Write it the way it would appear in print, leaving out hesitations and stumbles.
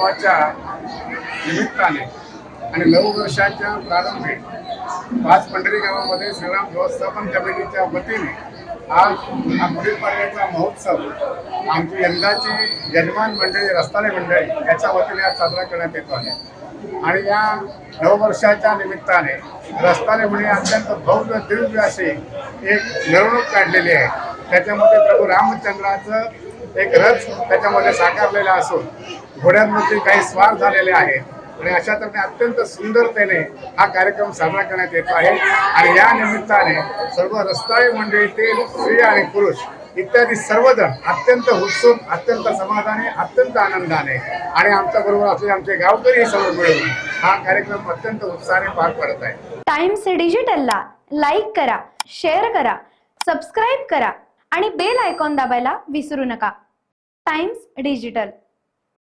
उत्सवाच्या निमित्ताने आणि नववर्षाच्या प्रारंभी पाच पंढरी गावामध्ये श्रीराम व्यवस्थापन कमिटीच्या वतीने आज हा गुढीपाडव्याचा महोत्सव आमची यंदाची यजमान मंडळी रस्ताले मंडळी याच्या वतीने आज साजरा करण्यात येतो आहे। आणि या नववर्षाच्या निमित्ताने रस्ताले मुळे अत्यंत भव्य दिव्य अशी एक मिरवणूक काढलेली आहे। त्याच्यामध्ये प्रभू रामचंद्राचं एक रथ त्याच्यामध्ये साकारलेला असून घोड्यांमध्ये काही स्वार झालेले आहेत आणि अशा तऱ्हेने अत्यंत सुंदरतेने हा कार्यक्रम साजरा करण्यात येतो आहे। आणि या निमित्ताने सर्व रस्ताळे मंडळीतील स्त्री आणि पुरुष इत्यादी सर्वजण अत्यंत उत्सुक, अत्यंत समाधानी, अत्यंत आनंदाने आणि आमच्या बरोबर असले आमचे गावकरी सर्व मिळून हा कार्यक्रम अत्यंत उत्साहाने पार पडत आहे। टाइम्स डिजिटलला लाईक करा, शेअर करा, सबस्क्राईब करा आणि बेल आयकॉन दाबायला विसरू नका। Times digital.